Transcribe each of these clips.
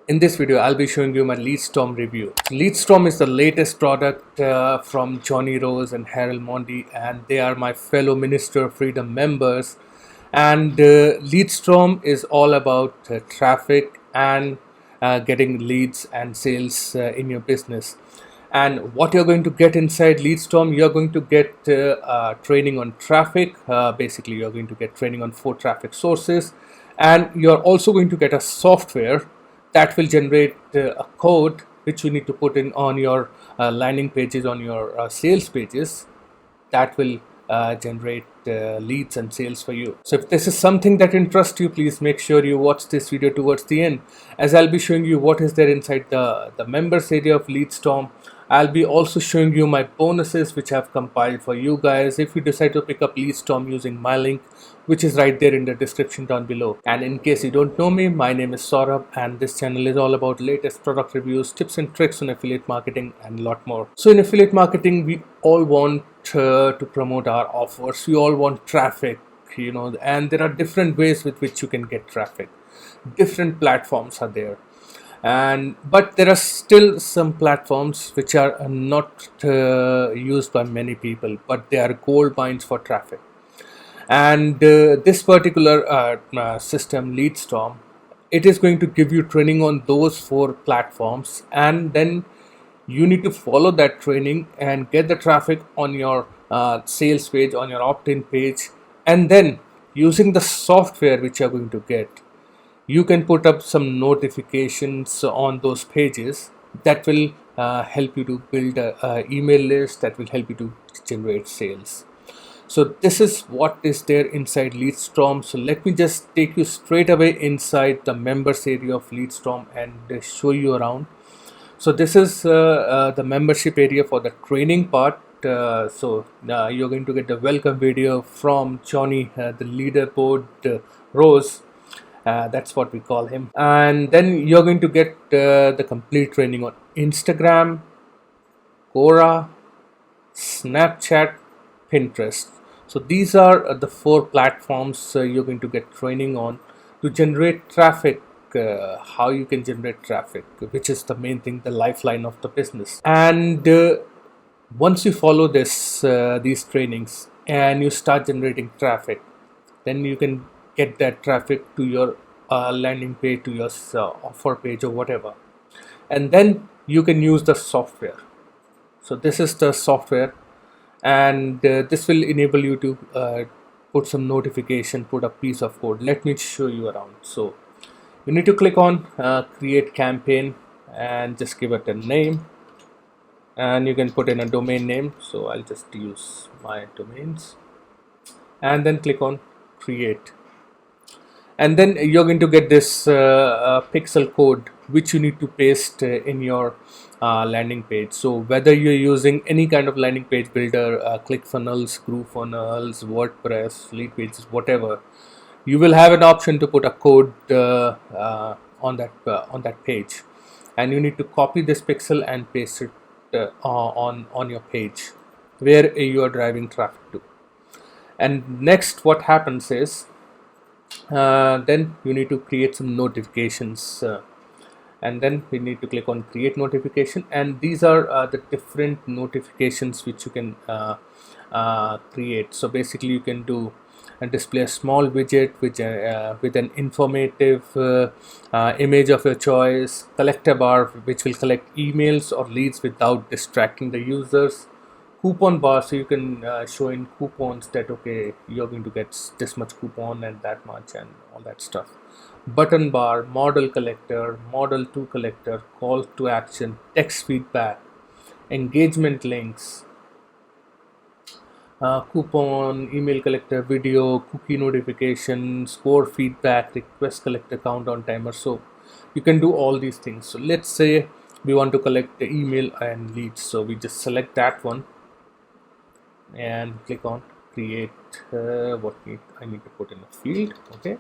In this video, I'll be showing you my LeadStorm review. LeadStorm is the latest product from Johnny Rose and Harold Mondi, and they are my fellow Minister of Freedom members. And LeadStorm is all about traffic and getting leads and sales in your business. And what you're going to get inside LeadStorm, you're going to get training on traffic. Basically, you're going to get training on 4 traffic sources, and you're also going to get a software that will generate a code which you need to put in on your landing pages, on your sales pages, that will generate leads and sales for you. So if this is something that interests you, please make sure you watch this video towards the end, as I'll be showing you what is there inside the members area of LeadStorm. I'll be also showing you my bonuses which I've compiled for you guys if you decide to pick up LeadStorm using my link, which is right there in the description down below. And in case you don't know me, my name is Saurabh, and this channel is all about latest product reviews, tips and tricks on affiliate marketing, and a lot more. So in affiliate marketing, we all want to promote our offers. We all want traffic, and there are different ways with which you can get traffic. Different platforms are there, but there are still some platforms which are not used by many people, but they are gold mines for traffic. And this particular system, LeadStorm, it is going to give you training on those 4 platforms, and then you need to follow that training and get the traffic on your sales page, on your opt-in page, and then using the software which you are going to get, you can put up some notifications on those pages that will help you to build a email list that will help you to generate sales. So this is what is there inside LeadStorm. So let me just take you straight away inside the members area of LeadStorm and show you around. So this is the membership area for the training part. So you're going to get the welcome video from Johnny, the leaderboard Rose. That's what we call him. And then you're going to get the complete training on Instagram, Quora, Snapchat, Pinterest. So these are the 4 platforms you're going to get training on to generate traffic. How you can generate traffic, which is the main thing, the lifeline of the business. And once you follow these trainings and you start generating traffic, then you can get that traffic to your landing page, to your offer page or whatever, and then you can use the software. So this is the software, and this will enable you to put some notification, put a piece of code. Let me show you around. So you need to click on create campaign and just give it a name, and you can put in a domain name. So I'll just use my domains, and then click on create. And then you're going to get this pixel code which you need to paste in your landing page. So whether you're using any kind of landing page builder, ClickFunnels, GrooveFunnels, WordPress, Leadpages, whatever, you will have an option to put a code on that page, and you need to copy this pixel and paste it on your page where you are driving traffic to. And next, what happens is then you need to create some notifications, and then we need to click on create notification, and these are the different notifications which you can create. So basically you can do and display a small widget with an informative image of your choice, collector bar which will collect emails or leads without distracting the users, coupon bar so you can show in coupons that okay, you're going to get this much coupon and that much and all that stuff, button bar, model collector, model to collector, call to action, text feedback, engagement links, coupon, email collector, video, cookie notification, score feedback, request collector, countdown timer. So you can do all these things. So let's say we want to collect the email and leads, so we just select that one and click on create. I need to put in a field. Okay,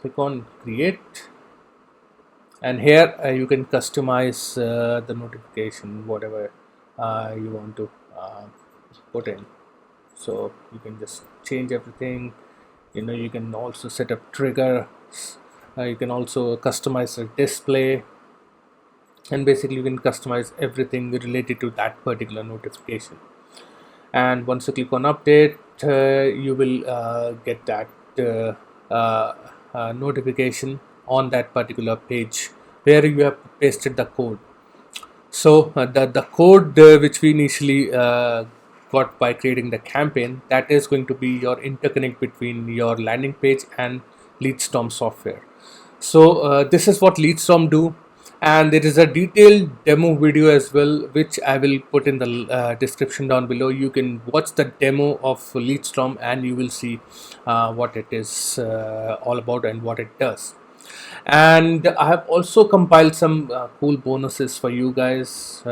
click on create, and here you can customize the notification, whatever you want to put in. So you can just change everything. You can also set up triggers You can also customize the display, and basically you can customize everything related to that particular notification. And once you click on update, you will get that notification on that particular page where you have pasted the code. So the code which we initially got by creating the campaign, that is going to be your interconnect between your landing page and LeadStorm software. So this is what LeadStorm do, and there is a detailed demo video as well, which I will put in the description down below. You can watch the demo of LeadStorm and you will see what it is all about and what it does. And I have also compiled some cool bonuses for you guys.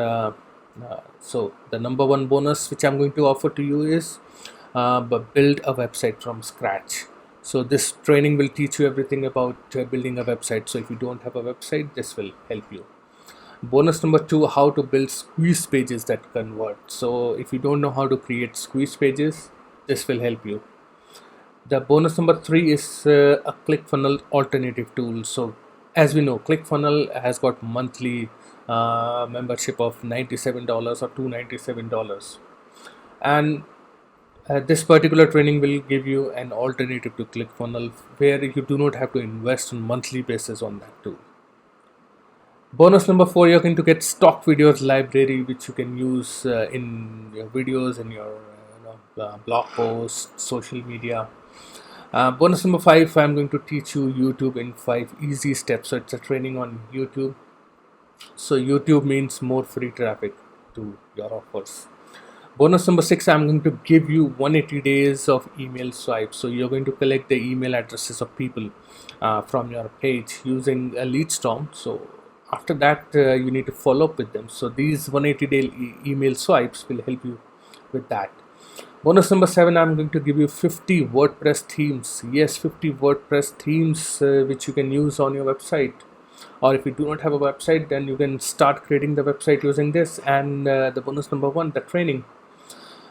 So the number one bonus which I'm going to offer to you is build a website from scratch. So this training will teach you everything about building a website. So if you don't have a website, this will help you. Bonus number two, how to build squeeze pages that convert. So if you don't know how to create squeeze pages, this will help you. The bonus number three is a ClickFunnels alternative tool. So as we know, ClickFunnels has got monthly membership of $97 or $297, and this particular training will give you an alternative to ClickFunnels where you do not have to invest on monthly basis on that tool. Bonus number four, you're going to get stock videos library, which you can use in your videos, in your blog posts, social media. Bonus number five, I'm going to teach you YouTube in 5 easy steps. So it's a training on YouTube. So YouTube means more free traffic to your offers. Bonus number six, I'm going to give you 180 days of email swipe. So you're going to collect the email addresses of people from your page using a LeadStorm. So after that, you need to follow up with them. So these 180-day email swipes will help you with that. Bonus number seven, I'm going to give you 50 WordPress themes. Yes, 50 WordPress themes which you can use on your website. Or if you do not have a website, then you can start creating the website using this. And the bonus number one, the training.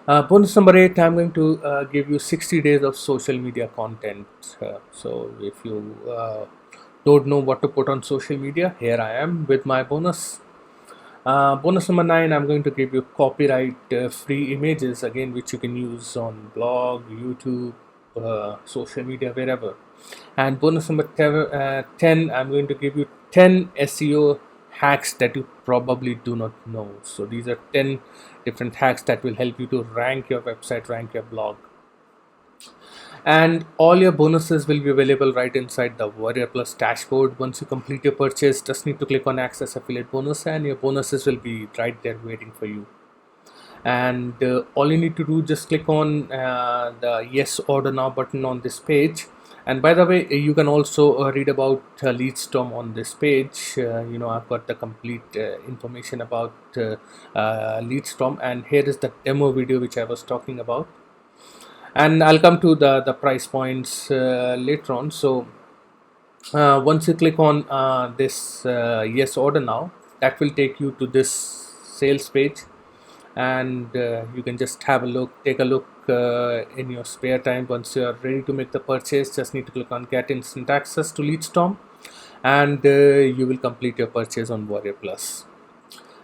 Bonus number eight, I'm going to give you 60 days of social media content. So if you don't know what to put on social media, here I am with my bonus. Bonus number nine, I'm going to give you copyright free images, again, which you can use on blog, YouTube, social media, wherever. And bonus number 10, I'm going to give you 10 SEO hacks that you probably do not know. So these are 10 different hacks that will help you to rank your website, rank your blog. And all your bonuses will be available right inside the Warrior Plus dashboard. Once you complete your purchase, just need to click on Access Affiliate Bonus and your bonuses will be right there waiting for you. And all you need to do, just click on the Yes Order Now button on this page. And by the way, you can also read about LeadStorm on this page. I've got the complete information about LeadStorm, and here is the demo video which I was talking about. And I'll come to the price points later on. So once you click on this Yes Order Now, that will take you to this sales page, and you can just have a look, take a look in your spare time. Once you are ready to make the purchase, just need to click on Get Instant Access to LeadStorm, and you will complete your purchase on Warrior Plus.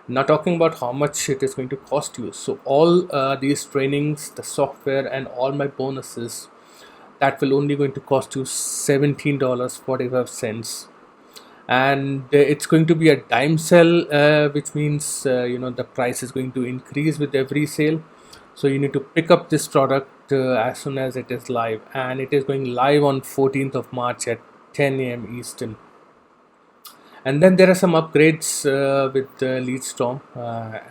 Now talking about how much it is going to cost you. So all these trainings, the software, and all my bonuses, that will only going to cost you $17.45, and it's going to be a dime sale, which means the price is going to increase with every sale. So you need to pick up this product as soon as it is live, and it is going live on 14th of March at 10 a.m. Eastern. And then there are some upgrades with LeadStorm,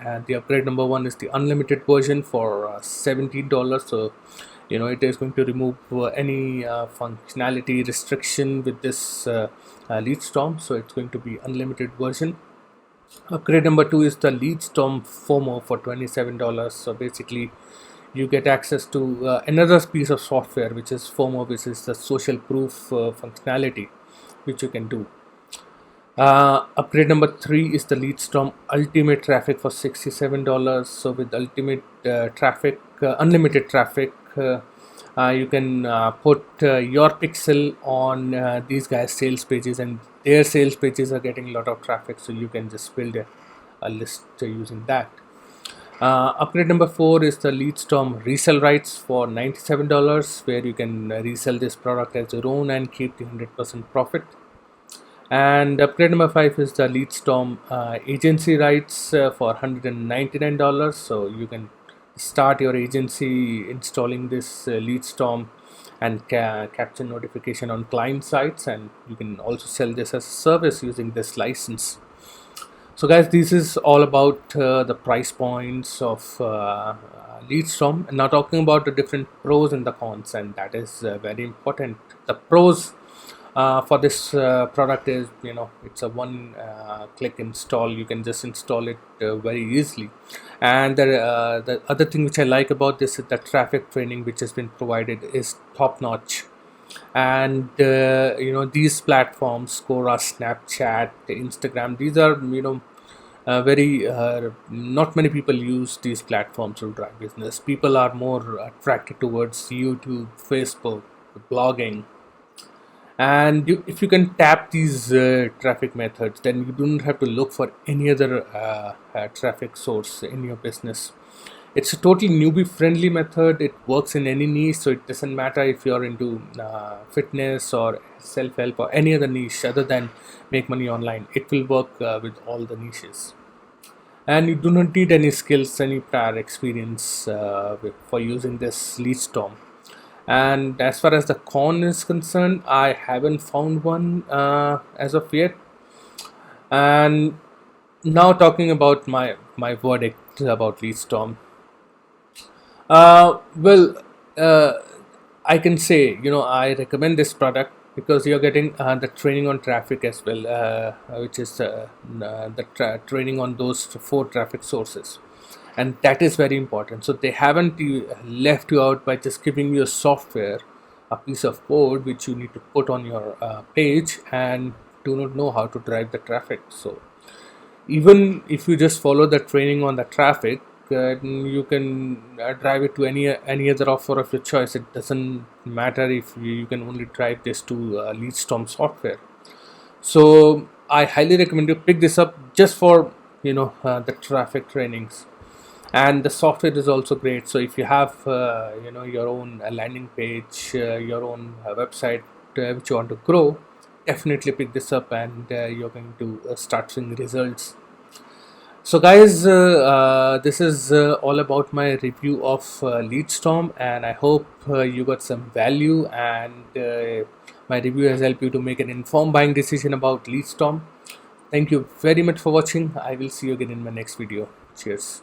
and the upgrade number one is the unlimited version for $17. So it is going to remove any functionality restriction with this LeadStorm. So it's going to be unlimited version. Upgrade number two is the LeadStorm FOMO for $27. So basically you get access to another piece of software, which is FOMO, which is the social proof functionality which you can do. Upgrade number three is the LeadStorm Ultimate Traffic for $67. So with ultimate traffic, unlimited traffic, You can put your pixel on these guys sales pages, and their sales pages are getting a lot of traffic, so you can just build a list using that. Upgrade number 4 is the LeadStorm resell rights for $97, where you can resell this product as your own and keep the 100% profit. And upgrade number 5 is the LeadStorm agency rights for $199. So you can start your agency installing this LeadStorm and capture notification on client sites, and you can also sell this as a service using this license. So guys, this is all about the price points of LeadStorm. Now talking about the different pros and the cons, and that is very important. The pros for this product is, it's a one click install. You can just install it very easily. And the other thing which I like about this is the traffic training which has been provided is top notch. And these platforms, Quora, Snapchat, Instagram, these are very not many people use these platforms to drive business. People are more attracted towards YouTube, Facebook, blogging. And if you can tap these traffic methods, then you don't have to look for any other traffic source in your business. It's a totally newbie friendly method. It works in any niche, so it doesn't matter if you're into fitness or self-help or any other niche other than make money online. It will work with all the niches, and you do not need any skills, any prior experience for using this LeadStorm. And as far as the con is concerned, I haven't found one as of yet. And now talking about my verdict about LeadStorm. Well, I can say, I recommend this product because you're getting the training on traffic as well, which is the training on those 4 traffic sources. And that is very important. So they haven't left you out by just giving you a software, a piece of code which you need to put on your page, and do not know how to drive the traffic. So even if you just follow the training on the traffic, you can drive it to any other offer of your choice. It doesn't matter if you can only drive this to LeadStorm software. So I highly recommend you pick this up just for the traffic trainings. And the software is also great. So if you have your own landing page, your own website which you want to grow, definitely pick this up, and you're going to start seeing results. So guys, this is all about my review of LeadStorm, and I hope you got some value, and my review has helped you to make an informed buying decision about LeadStorm. Thank you very much for watching. I will see you again in my next video. Cheers.